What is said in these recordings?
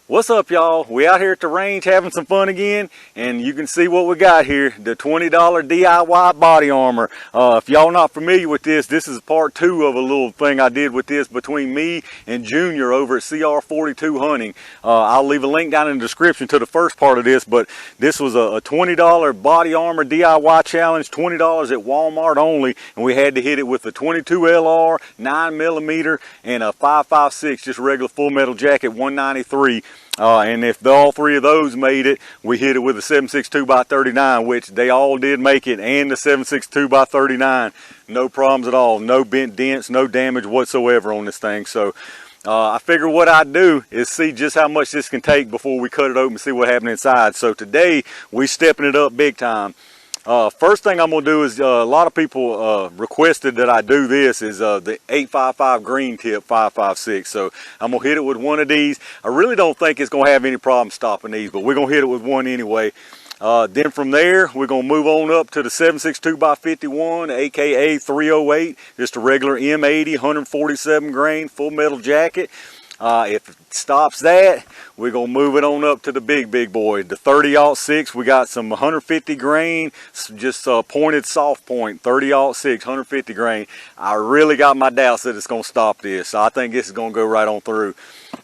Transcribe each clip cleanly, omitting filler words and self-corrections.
What's up, y'all? We out here at the range having some fun again, and you can see what we got here, the $20 DIY body armor. If y'all not familiar with this, this is part 2 of a little thing I did with this between me and Junior over at CR42 Hunting. I'll leave a link down in the description to the first part of this, but this was a $20 body armor DIY challenge, $20 at Walmart only, and we had to hit it with a 22 LR, 9mm, and a 5.56, just regular full metal jacket, 193. And if all 3 of those made it, we hit it with a 7.62x39, which they all did make it, and the 7.62x39. No problems at all, no bent dents, no damage whatsoever on this thing. So I figure what I'd do is see just how much this can take before we cut it open and see what happened inside. So today we stepping it up big time. First thing I'm going to do is, a lot of people requested that I do this, is the 855 green tip 5.56. So I'm going to hit it with one of these. I really don't think it's going to have any problem stopping these, but we're going to hit it with one anyway. Then from there, we're going to move on up to the 7.62x51, aka 308, just a regular M80, 147 grain, full metal jacket. If it stops that, we're going to move it on up to the big boy, the 30-06. We got some 150 grain, just pointed soft point, 30-06, 150 grain. I really got my doubts that it's going to stop this, so I think this is going to go right on through.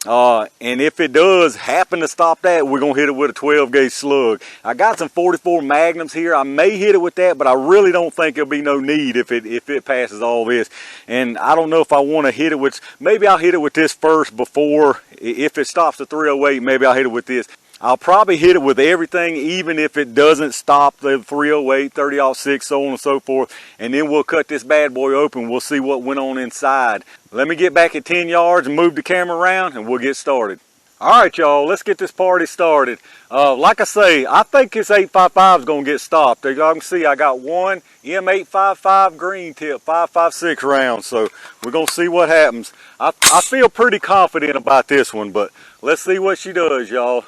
And if it does happen to stop that, we're going to hit it with a 12-gauge slug. I got some 44 Magnums here. I may hit it with that, but I really don't think there'll be no need if it passes all this. And I don't know if I want to hit it with, maybe I'll hit it with this first before, if it stops at 308, maybe I'll hit it with this. I'll probably hit it with everything, even if it doesn't stop the 308, 30-06, so on and so forth. And then we'll cut this bad boy open. We'll see what went on inside. Let me get back at 10 yards and move the camera around, and we'll get started. All right, y'all, let's get this party started. Like I say, I think this 855 is going to get stopped. As y'all can see, I got one M855 green tip, 5.56 round. So we're going to see what happens. I feel pretty confident about this one, but let's see what she does, y'all.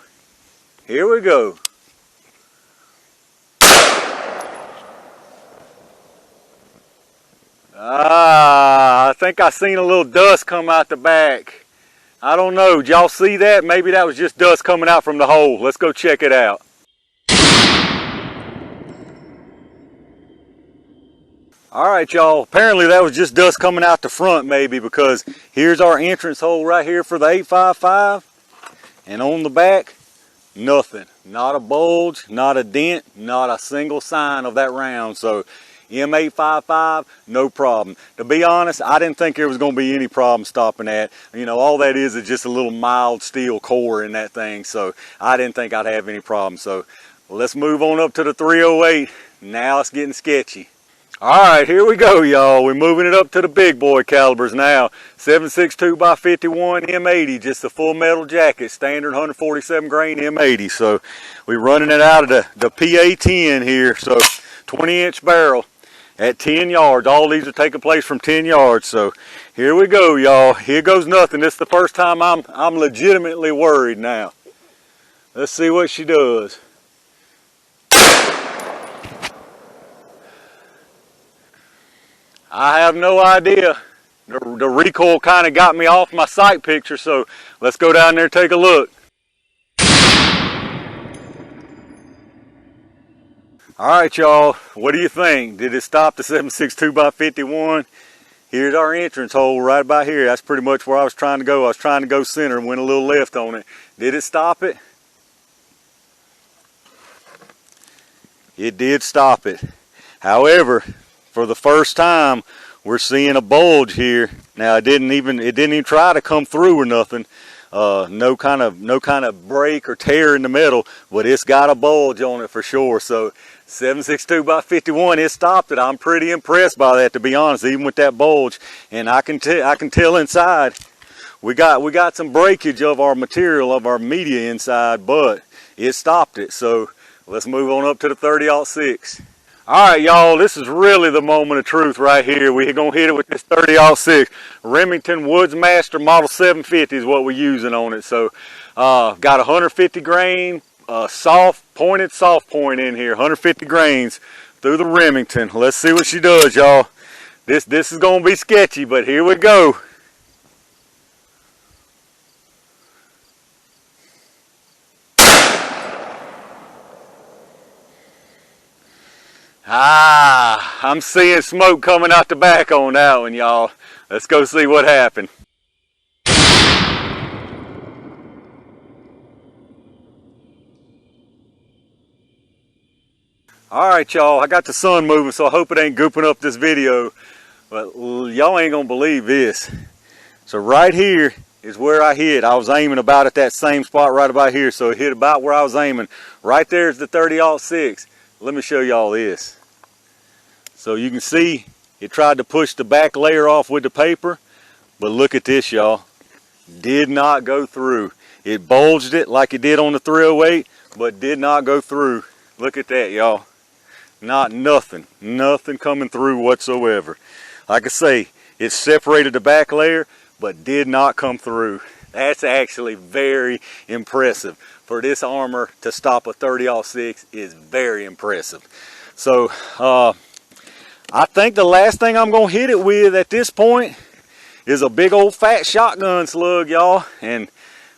Here we go. I think I seen a little dust come out the back. I don't know. Did y'all see that? Maybe that was just dust coming out from the hole. Let's go check it out. All right, y'all. Apparently that was just dust coming out the front, maybe, because here's our entrance hole right here for the 855. And on the back, nothing. Not a bulge, not a dent, not a single sign of that round. So M855, no problem. To be honest, I didn't think there was going to be any problem stopping that. You know, all that is just a little mild steel core in that thing. So I didn't think I'd have any problem. So let's move on up to the 308. Now it's getting sketchy. All right, here we go, y'all. We're moving it up to the big boy calibers now. 7.62x51 M80, just a full metal jacket, standard 147 grain M80. So we're running it out of the PA10 here. So 20-inch barrel at 10 yards. All these are taking place from 10 yards. So here we go, y'all. Here goes nothing. This is the first time I'm legitimately worried now. Let's see what she does. I have no idea. The recoil kind of got me off my sight picture, so let's go down there and take a look. All right, y'all, what do you think? Did it stop the 7.62x51? Here's our entrance hole right about here. That's pretty much where I was trying to go. I was trying to go center and went a little left on it. Did it stop it? It did stop it. However, for the first time, we're seeing a bulge here. Now it didn't even try to come through or nothing. No kind of break or tear in the metal, but it's got a bulge on it for sure. So 7.62x51, it stopped it. I'm pretty impressed by that, to be honest, even with that bulge. And I can tell inside we got some breakage of our material, of our media inside, but it stopped it. So let's move on up to the 30-06. All right, y'all, this is really the moment of truth right here. We're going to hit it with this 30-06. Remington Woodsmaster Model 750 is what we're using on it. So got 150 grain, pointed soft point in here, 150 grains through the Remington. Let's see what she does, y'all. This is going to be sketchy, but here we go. I'm seeing smoke coming out the back on that one, y'all. Let's go see what happened. Alright, y'all, I got the sun moving, so I hope it ain't gooping up this video. But y'all ain't gonna believe this. So right here is where I hit. I was aiming about at that same spot right about here, so it hit about where I was aiming. Right there is the 30-06. Let me show y'all this. So you can see it tried to push the back layer off with the paper, but look at this, y'all. Did not go through. It bulged it like it did on the 308, but did not go through. Look at that, y'all. Not nothing coming through whatsoever. Like I say, it separated the back layer, but did not come through. That's actually very impressive. For this armor to stop a 30-06 is very impressive. So, I think the last thing I'm gonna hit it with at this point is a big old fat shotgun slug, y'all, and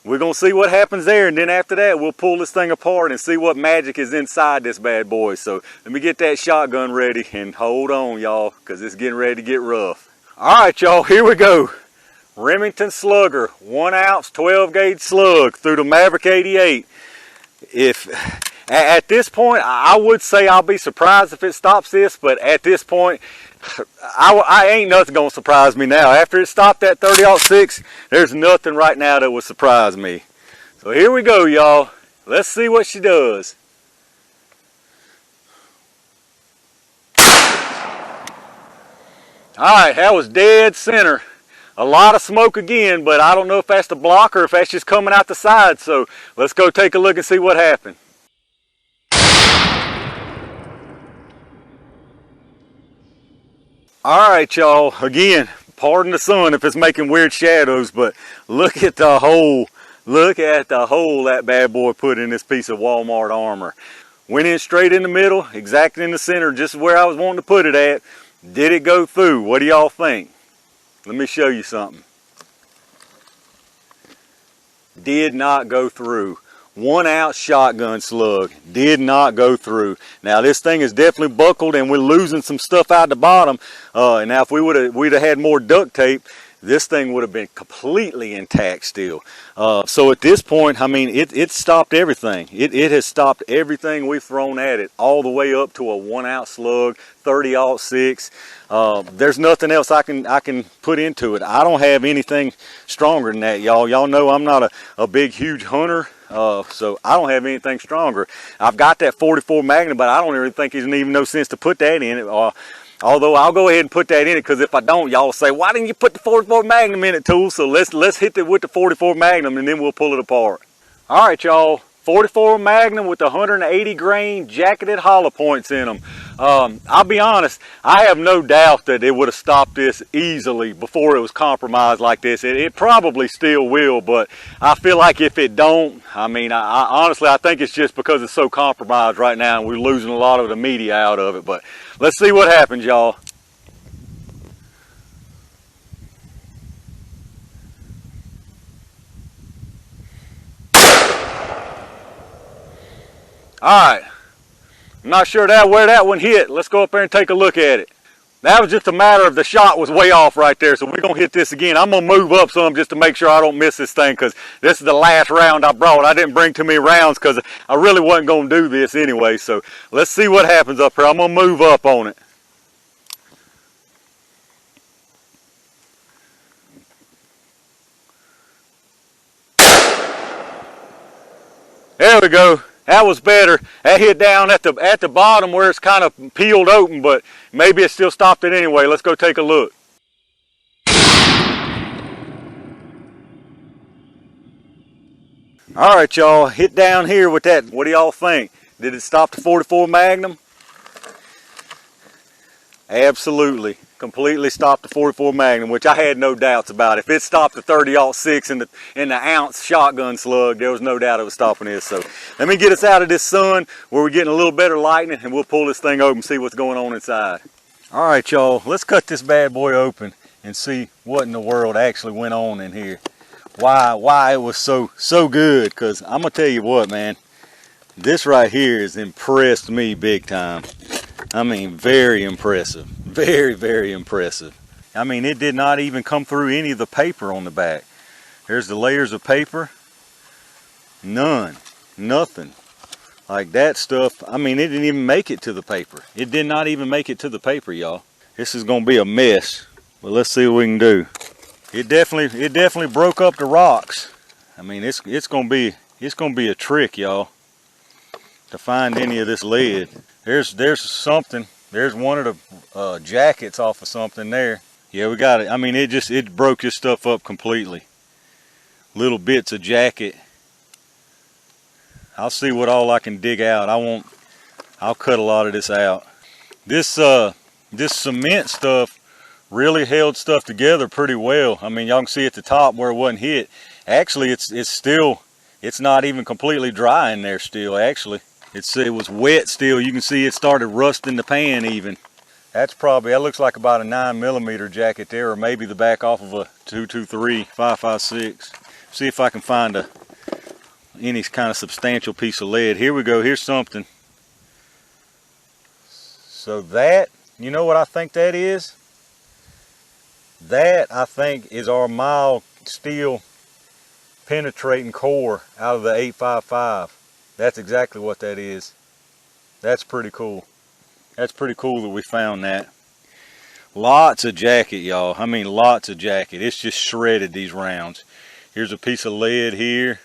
we're gonna see what happens there, and then after that we'll pull this thing apart and see what magic is inside this bad boy. So let me get that shotgun ready, and hold on, y'all, because it's getting ready to get rough. All right, y'all, here we go. Remington Slugger, 1 ounce 12 gauge slug through the Maverick 88. At this point, I would say I'll be surprised if it stops this, but at this point, I ain't nothing gonna surprise me now. After it stopped that 30-06, there's nothing right now that would surprise me. So here we go, y'all. Let's see what she does. Alright, that was dead center. A lot of smoke again, but I don't know if that's the block or if that's just coming out the side. So let's go take a look and see what happened. Alright, y'all, again, pardon the sun if it's making weird shadows, but look at the hole. Look at the hole that bad boy put in this piece of Walmart armor. Went in straight in the middle, exactly in the center, just where I was wanting to put it at. Did it go through? What do y'all think? Let me show you something. Did not go through. 1 ounce shotgun slug, did not go through. Now this thing is definitely buckled and we're losing some stuff out the bottom. And now if we'd have had more duct tape, this thing would have been completely intact still. So at this point, I mean, it stopped everything. It has stopped everything we've thrown at it, all the way up to a 1 ounce slug, 30-06. There's nothing else I can put into it. I don't have anything stronger than that, y'all. Y'all know I'm not a big, huge hunter. So I don't have anything stronger. I've got that 44 Magnum, but I don't really think there's even no sense to put that in it. Although I'll go ahead and put that in it, because if I don't, y'all say, why didn't you put the 44 Magnum in it, Tools? So let's hit it with the 44 Magnum and then we'll pull it apart. All right, y'all. 44 Magnum with 180 grain jacketed hollow points in them. I'll be honest, I have no doubt that it would have stopped this easily before it was compromised like this. It probably still will, but I feel like if it don't, I mean, I honestly, I think it's just because it's so compromised right now and we're losing a lot of the media out of it. But let's see what happens, y'all. Alright, I'm not sure where that one hit. Let's go up there and take a look at it. That was just a matter of the shot was way off right there, so we're going to hit this again. I'm going to move up some just to make sure I don't miss this thing, because this is the last round I brought. I didn't bring too many rounds because I really wasn't going to do this anyway, so let's see what happens up here. I'm going to move up on it. There we go. That was better. That hit down at the bottom where it's kind of peeled open, but maybe it still stopped it anyway. Let's go take a look. All right, y'all, hit down here with that. What do y'all think? Did it stop the 44 Magnum? Absolutely. Completely stopped the 44 Magnum, which I had no doubts about. If it stopped the 30-06 in the ounce shotgun slug, there was no doubt it was stopping this. So let me get us out of this sun where we're getting a little better lighting, and we'll pull this thing open and see what's going on inside. All right, y'all, let's cut this bad boy open and see what in the world actually went on in here. Why it was so good, because I'm gonna tell you what, man, this right here has impressed me big time. I mean, very impressive. Very, very impressive. I mean, it did not even come through any of the paper on the back. There's the layers of paper. None. Nothing. Like that stuff, I mean, it didn't even make it to the paper. It did not even make it to the paper, y'all. This is gonna be a mess, but let's see what we can do. It definitely broke up the rocks. I mean, it's gonna be a trick, y'all, to find any of this lead. There's something. There's one of the jackets off of something there. Yeah, we got it. I mean, it broke this stuff up completely. Little bits of jacket. I'll see what all I can dig out. I'll cut a lot of this out. This cement stuff really held stuff together pretty well. I mean, y'all can see at the top where it wasn't hit. Actually, it's not even completely dry in there still. Actually, it was wet still. You can see it started rusting the pan even. That looks like about a 9mm jacket there, or maybe the back off of a 223 5.56. See if I can find any kind of substantial piece of lead. Here we go. Here's something. So that, you know what I think that is? That, I think, is our mild steel penetrating core out of the 855. That's exactly what that is. That's pretty cool. That's pretty cool that we found that. Lots of jacket, y'all. I mean, lots of jacket. It's just shredded these rounds. Here's a piece of lead here.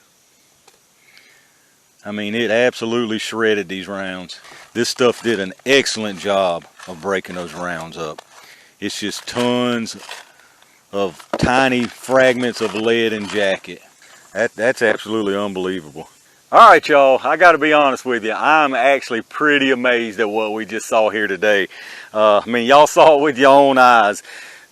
I mean, it absolutely shredded these rounds. This stuff did an excellent job of breaking those rounds up. It's just tons of tiny fragments of lead and jacket. That's absolutely unbelievable. All right, y'all, I got to be honest with you. I'm actually pretty amazed at what we just saw here today. I mean, y'all saw it with your own eyes.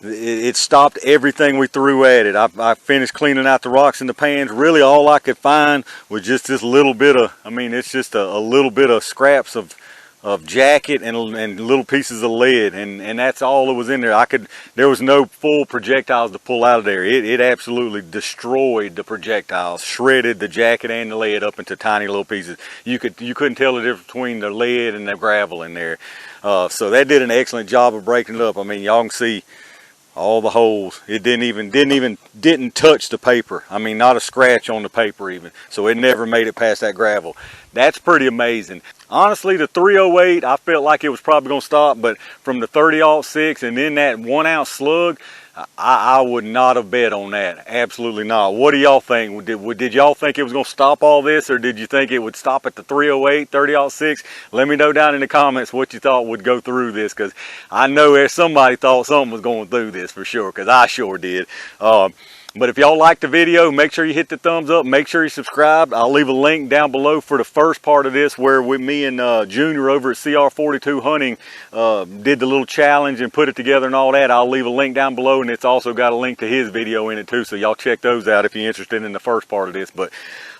It stopped everything we threw at it. I finished cleaning out the rocks in the pans. Really, all I could find was just this little bit of, I mean, it's just a little bit of scraps of jacket and little pieces of lead, and that's all that was in there. There was no full projectiles to pull out of there. It absolutely destroyed the projectiles, shredded the jacket and the lead up into tiny little pieces. You couldn't tell the difference between the lead and the gravel in there. So that did an excellent job of breaking it up. I mean, y'all can see all the holes. It didn't touch the paper. I mean, not a scratch on the paper even. So it never made it past that gravel. That's pretty amazing. Honestly, the 308, I felt like it was probably going to stop, but from the 30-06 and then that 1 ounce slug, I would not have bet on that. Absolutely not. What do y'all think? Did y'all think it was going to stop all this, or did you think it would stop at the 308, 30-06? Let me know down in the comments what you thought would go through this, because I know somebody thought something was going through this for sure, because I sure did. But if y'all liked the video, make sure you hit the thumbs up. Make sure you subscribe. I'll leave a link down below for the first part of this, where me and Junior over at CR42 Hunting did the little challenge and put it together and all that. I'll leave a link down below, and it's also got a link to his video in it too, so y'all check those out if you're interested in the first part of this. But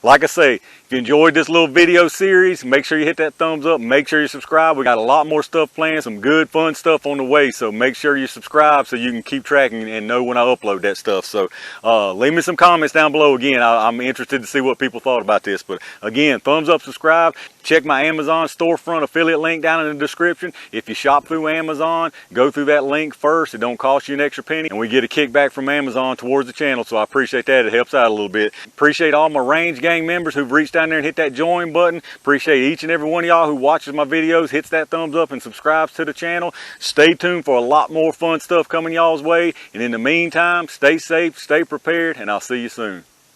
like I say, if you enjoyed this little video series, make sure you hit that thumbs up. Make sure you subscribe. We got a lot more stuff planned, some good fun stuff on the way, so make sure you subscribe so you can keep tracking and know when I upload that stuff. So leave me some comments down below. Again, I'm interested to see what people thought about this. But again, thumbs up, subscribe. Check my Amazon storefront affiliate link down in the description. If you shop through Amazon, go through that link first. It don't cost you an extra penny, and we get a kickback from Amazon towards the channel, so I appreciate that. It helps out a little bit. Appreciate all my Range Gang members who've reached down there and hit that join button. Appreciate each and every one of y'all who watches my videos, hits that thumbs up, and subscribes to the channel. Stay tuned for a lot more fun stuff coming y'all's way, and in the meantime, stay safe, stay prepared, and I'll see you soon.